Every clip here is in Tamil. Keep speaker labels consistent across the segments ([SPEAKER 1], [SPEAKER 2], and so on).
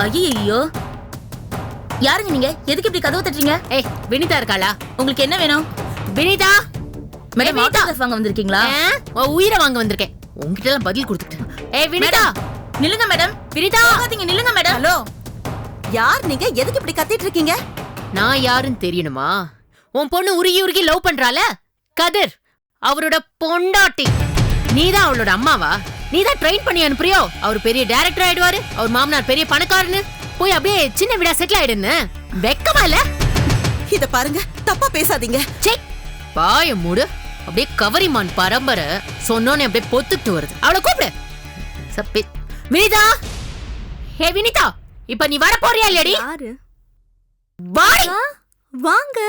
[SPEAKER 1] ஐயோ, யாருங்க நீங்க? எதுக்கு இப்படி கதவு தட்டுறீங்க?
[SPEAKER 2] ஏய், வினிதா இருக்காளா?
[SPEAKER 1] உங்களுக்கு என்ன வேணும்?
[SPEAKER 2] வினிதா
[SPEAKER 1] மேடம், ஆட்டோகிராஃப் வாங்க வந்திருக்கீங்களா?
[SPEAKER 2] உயிரை வாங்க வந்திருக்கேன். உங்ககிட்ட எல்லாம் பதில் கொடுத்துட்டு. ஏய் வினிதா,
[SPEAKER 1] நில்லுங்க மேடம்.
[SPEAKER 2] வினிதா
[SPEAKER 1] போகாதீங்க, நில்லுங்க மேடம்.
[SPEAKER 3] ஹலோ, யார் நீங்க? எதுக்கு இப்படி கத்திட்டு இருக்கீங்க?
[SPEAKER 2] நான் யாருன்னு தெரியணுமா? உன் பொண்ணு உருகி உருகி லவ் பண்றால, கதிர் அவரோட பொண்டாட்டி. நீதான் அவளோட அம்மாவா? நீதான் ட்ரெயின் பண்ணி அனுப்புறியோ? அவர் பெரிய டைரக்டர் ஆயிடுவாரு, அவர் மாமனார் பெரிய பணக்காரன்னு. போய் அப்படியே சின்ன வீடா செட்டில் ஆயிடுன்னு வெக்கமா இல்ல?
[SPEAKER 3] இத பாருங்க, தப்பா பேசாதீங்க.
[SPEAKER 2] செக் பாய மூடு. அப்படியே கவரிமான் பரம்பரை சொன்னோன்னு அப்படியே பொத்துட்டு வருது. அவளை கூப்பிடு. சப்பி வினிதா. ஹே வினிதா, இப்ப நீ வர போறியா இல்லடி?
[SPEAKER 4] யாரு?
[SPEAKER 2] வாடி.
[SPEAKER 4] வாங்க.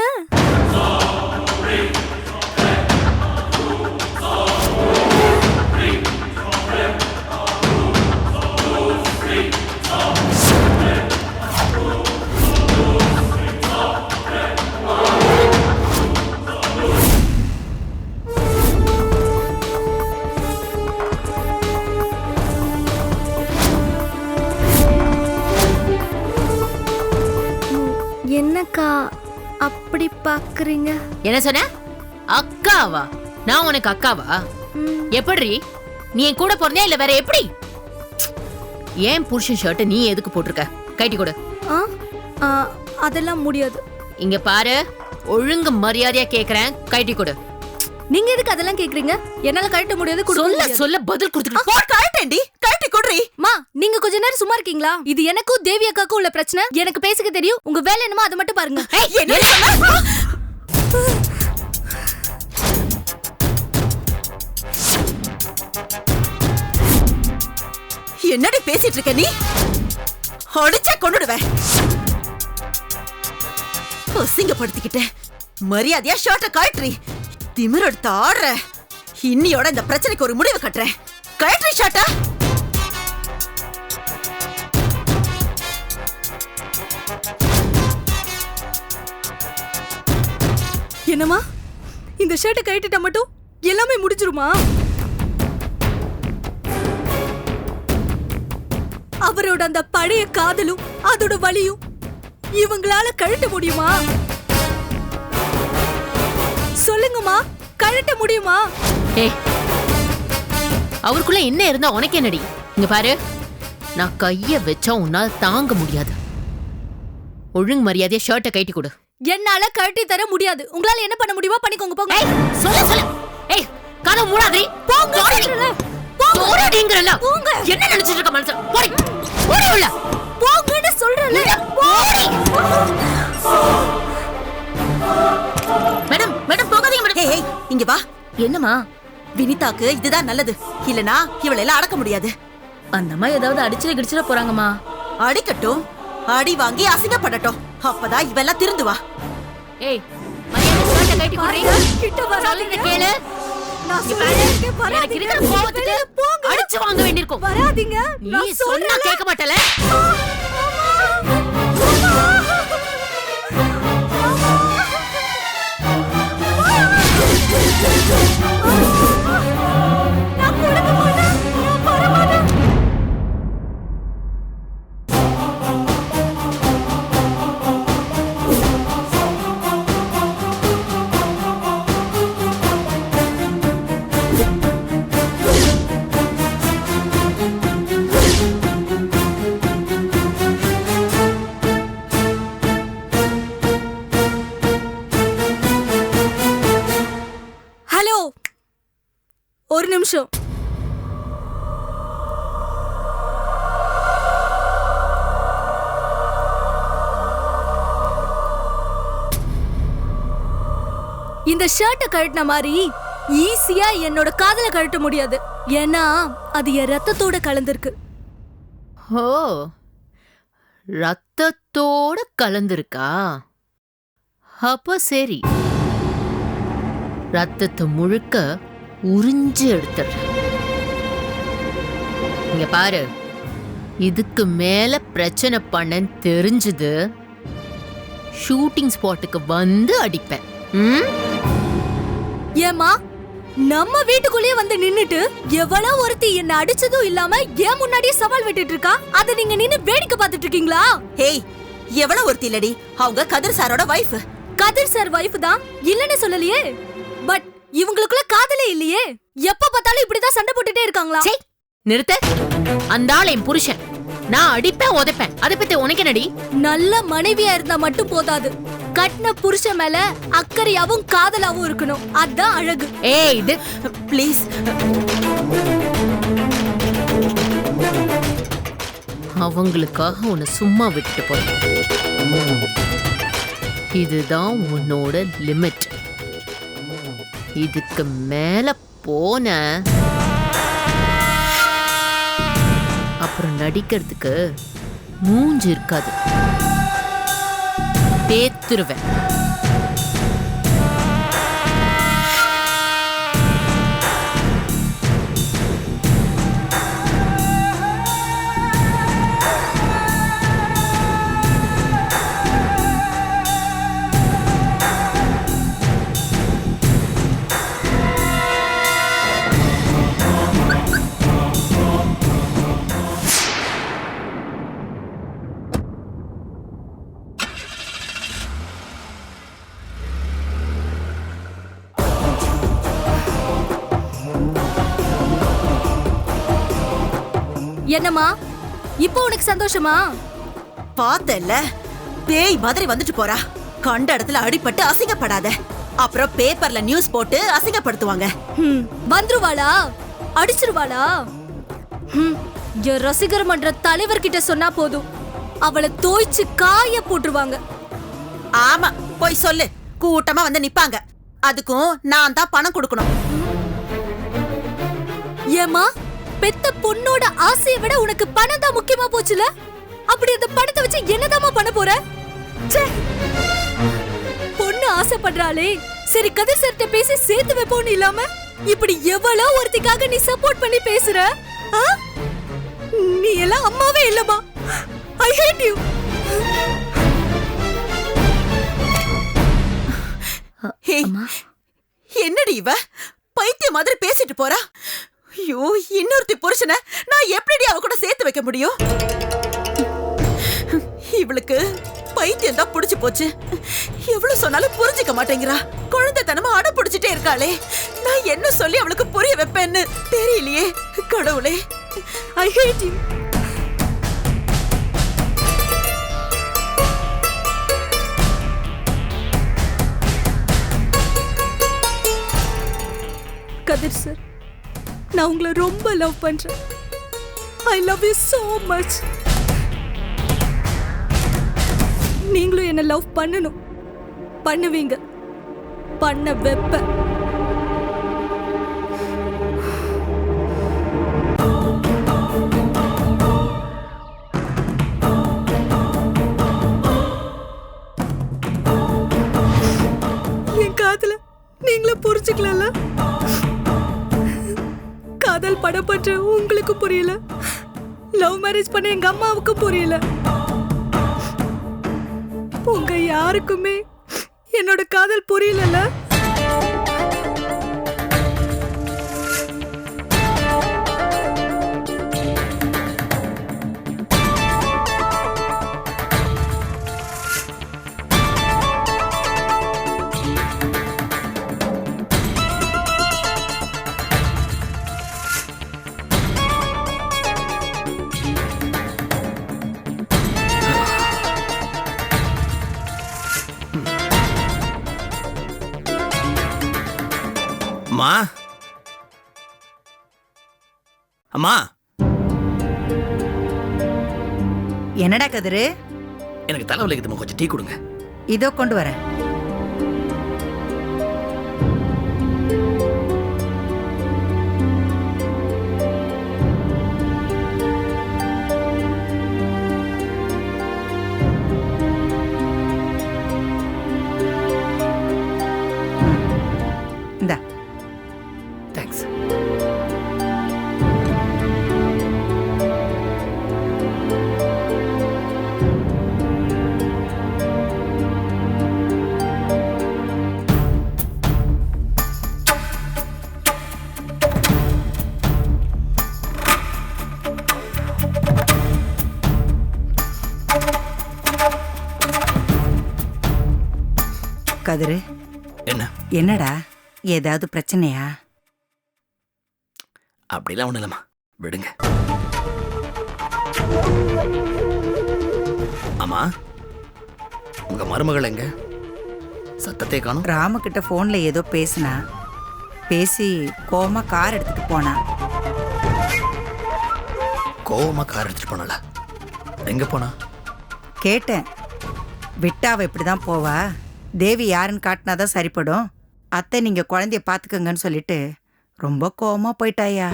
[SPEAKER 4] என்னக்கா அப்படி பாக்குறீங்க?
[SPEAKER 2] என்ன சொன்ன? அக்காவா? நான் உனக்கு அக்காவா? எப்படி? நீ என் கூட போறதே இல்ல வேற எப்படி? ஏன் புருஷன் ஷர்ட் நீ எதுக்கு போட்டிருக்க? கைட்டி கொடு.
[SPEAKER 4] அதெல்லாம் முடியாது.
[SPEAKER 2] இங்க பாரு, ஒழுங்கு மரியாதையா கேக்குறேன், கைட்டி கொடு.
[SPEAKER 4] நீங்க எதுக்கு அதெல்லாம் கேக்குறீங்க? என்னால கழட்ட முடியாது.
[SPEAKER 2] சொல்ல சொல்ல பதில் கொடுத்துட்டு
[SPEAKER 3] போ. கழட்டேண்டி, கழட்டி குடுறி.
[SPEAKER 4] மா, நீங்க கொஞ்ச நேரம் சும்மா இருக்கீங்களா? இது எனக்கும் தேவி அக்காக்கும் உள்ள பிரச்சனை. எனக்கு பேசிக்க தெரியும். உங்க வேலை என்னமோ அதை மட்டும் பாருங்க.
[SPEAKER 3] என்னடி பேசிட்டு இருக்க நீ? அடிச்சா கொன்னுடுவேன். அசிங்கப்படுத்திக்கிட்டேன். மரியாதையா ஷர்ட்ட கழற்றி. திமிர் எடுத்து ஆடுற. இன்னியோட இந்த பிரச்சனைக்கு ஒரு முடிவு கட்டுறேன். கழற்றி ஷர்ட்ட.
[SPEAKER 4] என்னமா? இந்த ஷர்ட்டை கழட்டிட்டா மட்டும் எல்லாமே முடிஞ்சிருமா? அவரோட அந்த பழைய காதலும் அதோட வலியும் இவங்களால கழட்ட முடியுமா? சொல்லுங்கம்மா, கழட்ட முடியுமா?
[SPEAKER 2] ஏய், அவருக்குள்ள என்ன இருந்தா உனக்கு என்னடி? இங்க பாரு, நான் கைய வச்சா உன்னால தாங்க முடியாது. ஒழுங்கு மரியாதையா ஷர்ட்டை கைட்டி கொடு.
[SPEAKER 4] என்னால கழட்டி தர முடியாது. உங்களால என்ன பண்ண முடியுமோ பண்ணிக்கோங்க. போங்க.
[SPEAKER 2] சொல்ல சொல்ல. ஏய், கதவு மூடாதே.
[SPEAKER 4] போங்க.
[SPEAKER 2] போங்கறல.
[SPEAKER 4] போங்க.
[SPEAKER 2] என்ன நினைச்சிட்டு இருக்க மனுஷன்? போடி. போடி உள்ள.
[SPEAKER 4] போங்கன்னு சொல்றேன்ல.
[SPEAKER 2] போடி.
[SPEAKER 1] மேடம், மேடம் போகாதீங்க மேடம்.
[SPEAKER 3] ஏய், இங்க வா.
[SPEAKER 1] என்னம்மா?
[SPEAKER 3] வினிதாக்கு இதுதான் நல்லது. இல்லனா இவளை எல்லாம் அடக்க முடியாது.
[SPEAKER 1] அந்த அம்மா ஏதாவது அடிச்சிட கிடிச்சிட போறாங்கம்மா.
[SPEAKER 3] அடிக்கட்டும், அடி வாங்கி அசிங்கப்படட்டும். அப்பதான் இவெல்லாம் திருந்துவா.
[SPEAKER 2] ஏய், மரியாதை ஷர்ட்டை கைட்டி கொடு.
[SPEAKER 4] கிட்ட வராதீங்க.
[SPEAKER 2] கேளு.
[SPEAKER 4] நான் சொல்றேன்.
[SPEAKER 2] எனக்கு இருக்கிற கோவத்துக்கு அடிச்சு வாங்க வேண்டியிருக்கும்.
[SPEAKER 4] வராதீங்க.
[SPEAKER 2] நீ சொன்னா கேட்க மாட்டல.
[SPEAKER 4] ஹலோ, ஒரு நிமிஷம். இந்த ஷர்ட்டை கழட்டின மாதிரி ஈஸியா என்னோட காதல கழட்ட முடியாது. ஏன்னா அது என் ரத்தத்தோட கலந்திருக்கு.
[SPEAKER 2] ஓ, ரத்தத்தோட கலந்திருக்கா? அப்ப சரி, ரத்தத்தை முழுக்க உறிஞ்சு எடுத்துடுறேன். இங்க பாரு, இதுக்கு மேல பிரச்சனை பண்ணன்னு தெரிஞ்சது ஷூட்டிங் ஸ்பாட்டுக்கு வந்து அடிப்பேன்.
[SPEAKER 4] ஏமா, நம்ம வீட்டுக்குள்ளேயே வந்து நின்னுட்டு எவ்வளவு ஒருத்தி என்ன அடிச்சதும் இல்லாம ஏன் முன்னாடியே சவால் விட்டுட்டு இருக்கா? அத நீங்க நின்னு வேடிக்கை பார்த்துட்டு இருக்கீங்களா?
[SPEAKER 3] ஹேய், எவ்வளவு ஒருத்தி இல்லடி, அவங்க கதிர் சாரோட வைஃப்.
[SPEAKER 4] கதிர் சார் வைஃப் தான், இல்லன்னு சொல்லலையே. பட் இவங்களுக்குள்ள காதலே இல்லையே. எப்ப பார்த்தாலும் இப்படிதான் சண்டை போட்டுட்டே இருக்காங்களா?
[SPEAKER 2] சே, நிறுத்த. அந்த ஆள் என் புருஷன். நான் அடிப்பேன் உதைப்பேன். அதை பத்தி உனக்கு என்னடி?
[SPEAKER 4] நல்ல மனைவியா இருந்தா மட்டும் போதாது, கட்டின புருஷன் மேல அக்கறையாவும் காதலாவும் இருக்கணும். அதான் அழகு.
[SPEAKER 2] ஏய், இது
[SPEAKER 3] ப்ளீஸ்.
[SPEAKER 2] அவங்களுக்காக உன்னை சும்மா விட்டுட்டு போய். இதுதான் உன்னோட லிமிட். இதுக்கு மேல போன அப்புறம் நடிக்கிறதுக்கு மூஞ்சி இருக்காது. பேத்துருவேன்.
[SPEAKER 4] என்னம்மா, இப்போ உனக்கு சந்தோஷமா?
[SPEAKER 3] பார்த்தல்ல, பேய் மாதிரி வந்துட்டு போறா. கண்ட இடத்துல அடிபட்டு அசிங்கப்படாத. அப்புறம் பேப்பர்ல நியூஸ் போட்டு அசிங்கப்படுத்துவாங்க.
[SPEAKER 4] வந்துருவாளா? அடிச்சிருவாளா? என் ரசிகர் மன்ற தலைவர்கிட்ட சொன்னா போதும், அவளை தோய்ச்சு காய போட்டுருவாங்க.
[SPEAKER 3] ஆமா, போய் சொல்லு. கூட்டமா வந்து நிப்பாங்க. அதுக்கும் நான் தான் பணம் கொடுக்கணும்.
[SPEAKER 4] ஏமா, பெத்த பொண்ணோட ஆசையை விட உனக்கு பணம் தான் முக்கியமா போச்சுல? அப்படி அந்த பணத்தை வச்சு என்னதாமா பண்ண போற? பொண்ணு ஆசைப்படுறாளே, சரி கதிர் சார்ட்ட பேசி சேர்த்து வைப்போன்னு இல்லாம இப்படி எவ்வளவு ஒருத்திக்காக நீ சப்போர்ட் பண்ணி பேசுற? நீ எல்லாம் அம்மாவே இல்லமா. ஐ ஹேட் யூ.
[SPEAKER 3] என்னடி இவ பைத்திய மாதிரி பேசிட்டு போறா? ஐயோ, இன்னொருத்தி புருஷனை நான் எப்படி அவ கூட சேர்த்து வைக்க முடியும்? இவளுக்கு பைத்தியம் தான் புடிச்சு போச்சு. எவ்வளவு சொன்னாலும் புரிஞ்சுக்க மாட்டேங்கிறா. குழந்தைத்தனமா அடம் பிடிச்சிட்டே இருக்காளே. நான் என்ன சொல்லி அவளுக்கு புரிய வைப்பேன்னு தெரியலையே. கடவுளே, ஐ ஹேட் யூ.
[SPEAKER 4] கதிர் சார், நான் உங்களை ரொம்ப லவ் பண்றேன். I love you so much. நீங்களும் என்ன லவ் பண்ணணும். பண்ணுவீங்க. பண்ண வெப்ப. என் காதல நீங்களும் புரிஞ்சுக்கலாம்ல? காதல் படம் பண்ற உங்களுக்கு புரியல, லவ் மேரேஜ் பண்ண எங்க அம்மாவுக்கு புரியல. உங்க யாருக்குமே என்னோட காதல் புரியல.
[SPEAKER 5] அம்மா, அம்மா.
[SPEAKER 6] என்னடா கதிரு?
[SPEAKER 5] எனக்கு தலை வலிக்குதுமா, கொஞ்சம் டீ கொடுங்க.
[SPEAKER 6] இதோ கொண்டு வரேன். இந்தா.
[SPEAKER 5] தேங்க்ஸ்.
[SPEAKER 6] கதிரு,
[SPEAKER 5] என்ன?
[SPEAKER 6] என்னடா ஏதாவது பிரச்சனையா?
[SPEAKER 5] அப்படிலாம் ஒண்ணும் இல்லம்மா, விடுங்க. ஆமா, உங்க மருமகள் எங்க? சத்தத்தை காணோம்.
[SPEAKER 6] ராமு கிட்ட போன்ல ஏதோ பேசினா, பேசி கோமா கார் எடுத்துட்டு போனா.
[SPEAKER 5] கோவமா கார் எடுத்துட்டு போனாளா? எங்க போனா?
[SPEAKER 6] கேட்டேன். விட்டா அவ இப்படிதான் போவா, தேவி யாருன்னு காட்டினாதான் சரிப்படும், அத்தை நீங்க குழந்தைய பாத்துக்கங்கன்னு சொல்லிட்டு ரொம்ப கோவமா போயிட்டாயா.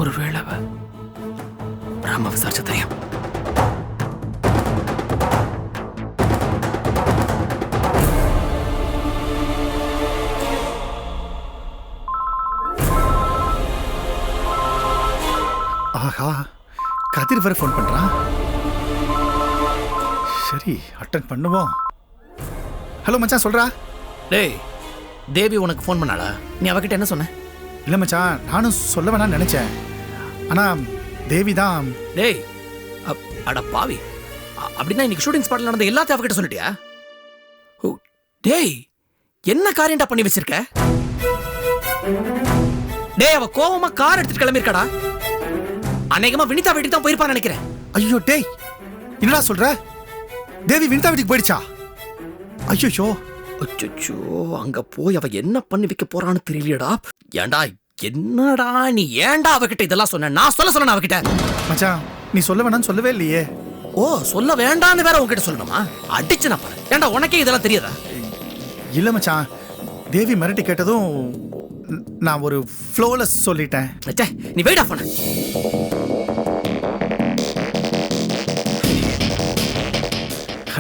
[SPEAKER 5] ஒருவேளை ராம விசாரிச்ச தெரியும்.
[SPEAKER 7] ஆஹா, கதிர் வர ஃபோன் பண்றான். சரி, அட்டன் பண்ணுவோம். ஹலோ மச்சான், சொல்றா.
[SPEAKER 5] டேய், தேவி உனக்கு ஃபோன் பண்ணாளா? நீ அவகிட்ட என்ன சொன்ன?
[SPEAKER 7] இல்ல மச்சான், நானும் சொல்ல வேணாம்னு நினைச்சேன். ஆனா தேவி தான்.
[SPEAKER 5] டேய், அட பாவி, அப்படின்னா இன்னைக்கு ஷூட்டிங் ஸ்பாட்ல நடந்த எல்லாத்தையும் அவகிட்ட சொல்லிட்டியா? ஓ, டேய், என்ன காரியம்டா பண்ணி வச்சிருக்க? டேய், அவ கோவமா கார் எடுத்துட்டு கிளம்பிருக்கடா. அநேகமா வினிதா வீட்டுக்கு தான் போயிருப்பான்னு நினைக்கிறேன்.
[SPEAKER 7] ஐயோ டேய், என்னடா சொல்ற? தேவி வினிதா வீட்டுக்கு போயிடுச்சா? ஐயோ,
[SPEAKER 5] அச்சோ, அங்க போய் அவ என்ன பண்ணி வைக்க போறான்னு தெரியலையடா. ஏண்டா, என்னடா நீ ஏன்டா அவகிட்ட இதெல்லாம் சொன்ன? நான் சொல்ல அவகிட்ட.
[SPEAKER 7] மச்சான், நீ சொல்ல வேணாம்னு சொல்லவே இல்லையே.
[SPEAKER 5] ஓ, சொல்ல வேண்டான்னு வேற உன்கிட்ட சொல்லணுமா? அடிச்சு நான் பாரு. ஏண்டா, உனக்கே இதெல்லாம் தெரியாதா?
[SPEAKER 7] இல்ல மச்சான், தேவி மிரட்டி கேட்டதும் நான் ஒரு ஃப்ளோல சொல்லிட்டேன்.
[SPEAKER 5] அச்சே, நீ வெயிட் ஆஃப் பண்ணு.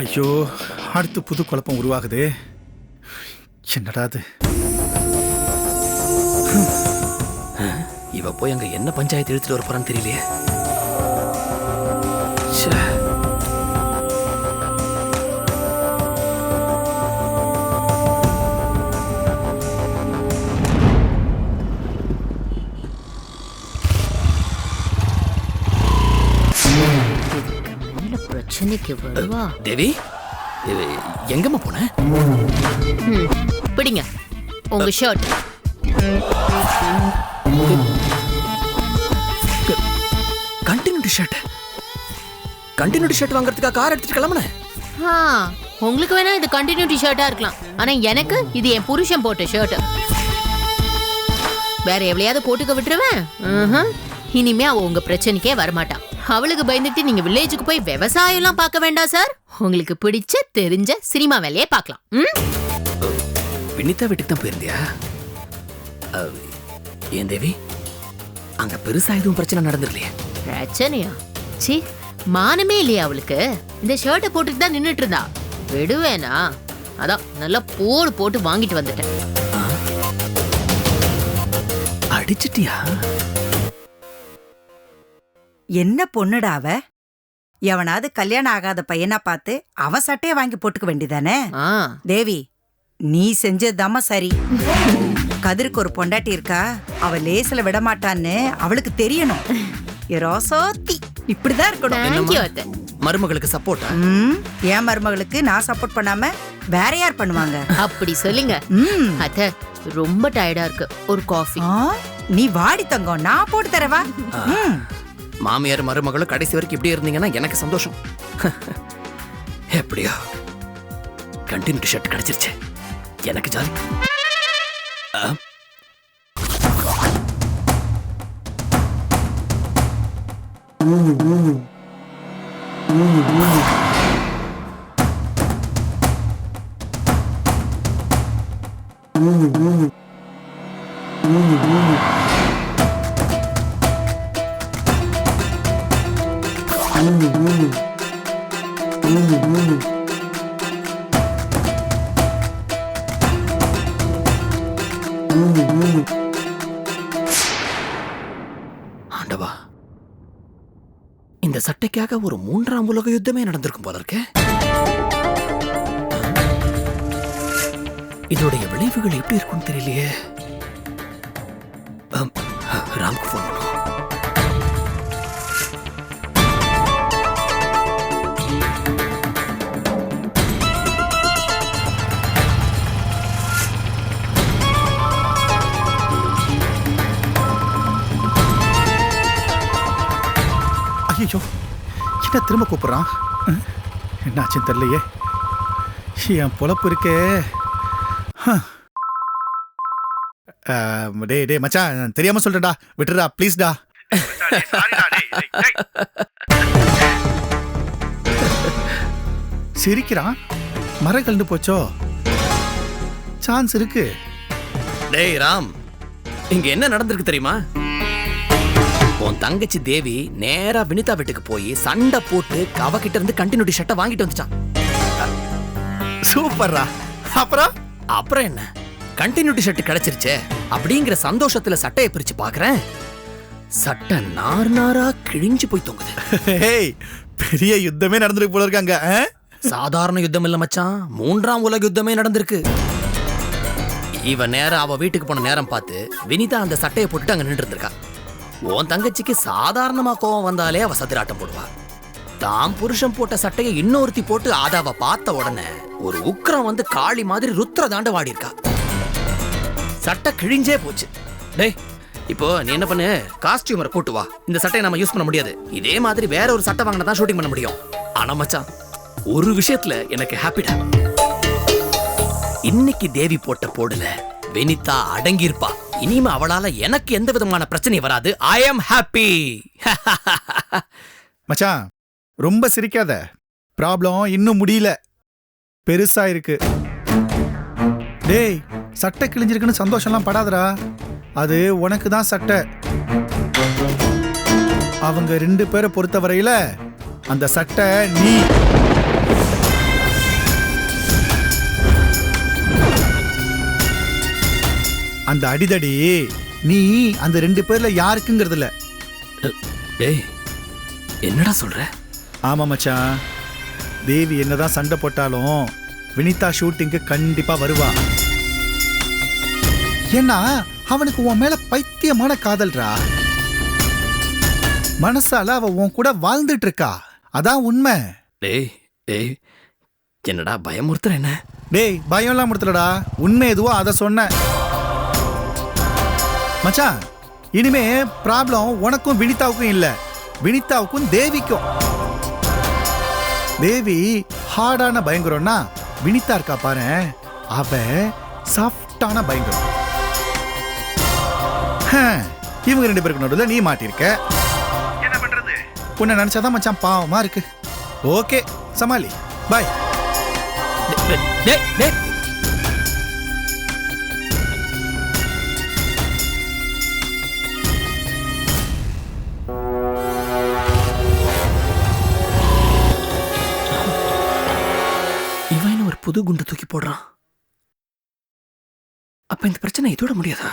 [SPEAKER 7] ஐயோ, அடுத்து புது குழப்பம் உருவாகுது. என்னடா அது?
[SPEAKER 5] இவ போய் அங்க என்ன பஞ்சாயத்து எடுத்துட்டு வர போறான்னு தெரியலையே. ச்சே.
[SPEAKER 2] பிரச்சனைக்கு வருவா.
[SPEAKER 5] தேவி, எங்கம்மா போன?
[SPEAKER 2] பிடிங்க உங்க ஷர்ட்.
[SPEAKER 5] கண்டினியூட்டி ஷர்ட் வாங்குறதுக்காக கார் எடுத்துட்டு கிளம்புனேன்.
[SPEAKER 2] உங்களுக்கு வேணா இது கண்டினியூட்டி ஷர்ட்டா இருக்கலாம், ஆனா எனக்கு இது என் புருஷன் போட்ட ஷர்ட். வேற எவ்வளையாவது போட்டுக்க விட்டுருவேன். இனிமே அவ உங்க பிரச்சனைக்கே வரமாட்டான். அவளுக்கு பயந்துட்டு நீங்க வில்லேஜுக்கு போய் விவசாயம் எல்லாம் பார்க்க வேண்டாம் சார். உங்களுக்கு பிடிச்ச தெரிஞ்ச சினிமா வேலையே பார்க்கலாம்.
[SPEAKER 5] வினிதா வீட்டுக்கு தான் போயிருந்தியா? ஏன் தேவி, அங்க பெருசா எதுவும் பிரச்சனை நடந்துடலையே?
[SPEAKER 2] பிரச்சனையா? சி, மானமே இல்லையா அவளுக்கு? இந்த ஷர்ட்டை போட்டுட்டு தான் நின்னுட்டு இருந்தா. விடுவேனா? அதான் நல்லா போடு போட்டு வாங்கிட்டு வந்துட்டேன்.
[SPEAKER 5] அடிச்சிட்டியா?
[SPEAKER 6] என்ன பொண்ணுடா அவ? எவனாவது கல்யாணம் ஆகாத பையனா பார்த்து அவன் சட்டையை வாங்கி போட்டுக்க வேண்டியதானே? தேவி, நீ செஞ்சதுதாம்மா சரி. கதிருக்கு ஒரு பொண்டாட்டி இருக்கா, அவ லேசில விட மாட்டான்னு அவளுக்கு தெரியணும். ரோசோத்தி இப்படிதான் இருக்கணும்.
[SPEAKER 5] மருமகளுக்கு சப்போர்ட்.
[SPEAKER 6] என் மருமகளுக்கு நான் சப்போர்ட் பண்ணாம வேற யார் பண்ணுவாங்க?
[SPEAKER 2] அப்படி சொல்லுங்க. அத்த, ரொம்ப டயர்டா இருக்கு, ஒரு காஃபி.
[SPEAKER 6] நீ வாடி தங்கம், நான் போட்டு தரவா?
[SPEAKER 5] மாமியார் மருமகளும் கடைசி வரைக்கும் இப்படி இருந்தீங்கன்னா எனக்கு சந்தோஷம். எப்படியோ கண்டினியூட்டி ஷர்ட் கிடைச்சிருச்சு, எனக்கு ஜாலி. ஆண்டவா, இந்த சட்டைக்காக ஒரு 3ஆம் உலக யுத்தமே நடந்திருக்கும் போல இருக்கு. இதோடைய விளைவுகள் எப்படி இருக்கும்னு தெரியலையே. ராம்க்கு ஃபோன் பண்ணுவோம்.
[SPEAKER 7] ஐயோ, என்ன திரும்ப கூப்பிடுறான்? என்னாச்சுன்னு தெரியலையே. என் பொழப்பு இருக்கே. டேய் டேய் மச்சான், தெரியாம சொல்றேன்டா, விட்டுறா ப்ளீஸ்டா. சிரிக்கிறான். மரம் கலந்து போச்சோ? சான்ஸ் இருக்கு.
[SPEAKER 5] டேய் ராம், இங்க என்ன நடந்திருக்கு தெரியுமா? உன் தங்கச்சி தேவி நேரா வினிதா வீட்டுக்கு போய் சண்டை போட்டு அவகிட்ட இருந்து கண்டினியூட்டி ஷர்ட்டை வாங்கிட்டு வந்துட்டான்.
[SPEAKER 7] சூப்பர்ரா. அப்புறம்
[SPEAKER 5] என்ன, கண்டினியூட்டி ஷர்ட் கிடைச்சிருச்சே அப்படிங்கிற சந்தோஷத்துல சட்டையை பிரிச்சு பாக்குறேன். சட்டை நார் நாரா கிழிஞ்சு போய் தொங்குது.
[SPEAKER 7] ஏய், பெரிய யுத்தமே நடந்திருக்கு போல இருக்காங்க.
[SPEAKER 5] சாதாரண யுத்தம் இல்ல மச்சான், 3ஆம் உலக யுத்தமே நடந்திருக்கு. இவன் நேரம் அவ வீட்டுக்கு போன நேரம் பார்த்து வினிதா அந்த சட்டையை போட்டுட்டு அங்க நின்று இருந்திருக்கா. உன் தங்கச்சிக்கு சாதாரணமா கோவம் வந்தாலே அவ சதிராட்டம் போடுவா. தாம் புருஷன் போட்ட சட்டையை இன்னொருத்தி போட்டு அத அவ பார்த்த உடனே ஒரு உக்கிரம் வந்து காளி மாதிரி ருத்ர தாண்ட வாடி இருக்கா. சட்டை கிழிஞ்சே போச்சு. டேய், இப்போ நீ என்ன பண்ணு, காஸ்டியூமரை கூட்டு வா. இந்த சட்டையை நம்ம யூஸ் பண்ண முடியாது. இதே மாதிரி வேற ஒரு சட்டை வாங்கினா தான் ஷூட்டிங் பண்ண முடியும். ஆனா மச்சான், ஒரு விஷயத்துல எனக்கு ஹாப்பிடா. இன்னைக்கு தேவி போட்ட போடுல வினிதா அடங்கியிருப்பா. இனிமே அவளால எனக்கு எந்த விதமான பிரச்சனை வராது. ஐ அம் ஹாப்பி.
[SPEAKER 7] மச்சான், ரொம்ப சிரிக்காத. ப்ராப்ளம் இன்னும் முடியல, பெருசா இருக்கு. டேய், சட்டை கிழிஞ்சிருக்குன்னு சந்தோஷம்லாம் படாதடா. அது உனக்கு தான் சட்டை. அவங்க 2 பேரை பொறுத்த வரையில அந்த சட்டை நீ. அந்த அடிதடி நீ அந்த 2 பேர்ல யாருக்குங்கிறது இல்ல.
[SPEAKER 5] டேய், என்னடா சொல்ற?
[SPEAKER 7] ஆமா மச்சான், தேவி என்னதான் சண்டை போட்டாலும் வினிதா ஷூட்டிங்க்கு கண்டிப்பா வருவா. ஏன்னா அவனுக்கு உன் மேல பைத்தியமான காதல்ரா. மனசால அவ உன் கூட வாழ்ந்துட்டு இருக்கா. அதான் உண்மை.
[SPEAKER 5] டேய் டேய், என்னடா பயமுறுத்துற என்ன?
[SPEAKER 7] டேய், பயம்லாம் முடுத்தலடா, உண்மை எதுவோ அதை சொன்ன. மச்சான், இனிமே ப்ராப்ளம் உனக்கும் வினிதாவுக்கும் இல்ல, வினிதாவுக்கும் தேவிக்கும். தேவி ஹார்டான பயங்கரம்னா வினிதா இருக்கா பாரு, அவ சாஃப்டான பயங்கரம். இவங்க 2 பேருக்கு நடுவில் நீ மாட்டிருக்க. என்ன பண்றது? உன்னை நினைச்சாதான் மச்சான் பாவமா இருக்கு. ஓகே, சமாளி. பாய்.
[SPEAKER 5] டேய் டேய், இவன் ஒரு புது குண்டு தூக்கி போடுறான். அப்ப இந்த பிரச்சனை இதோட முடியாதா?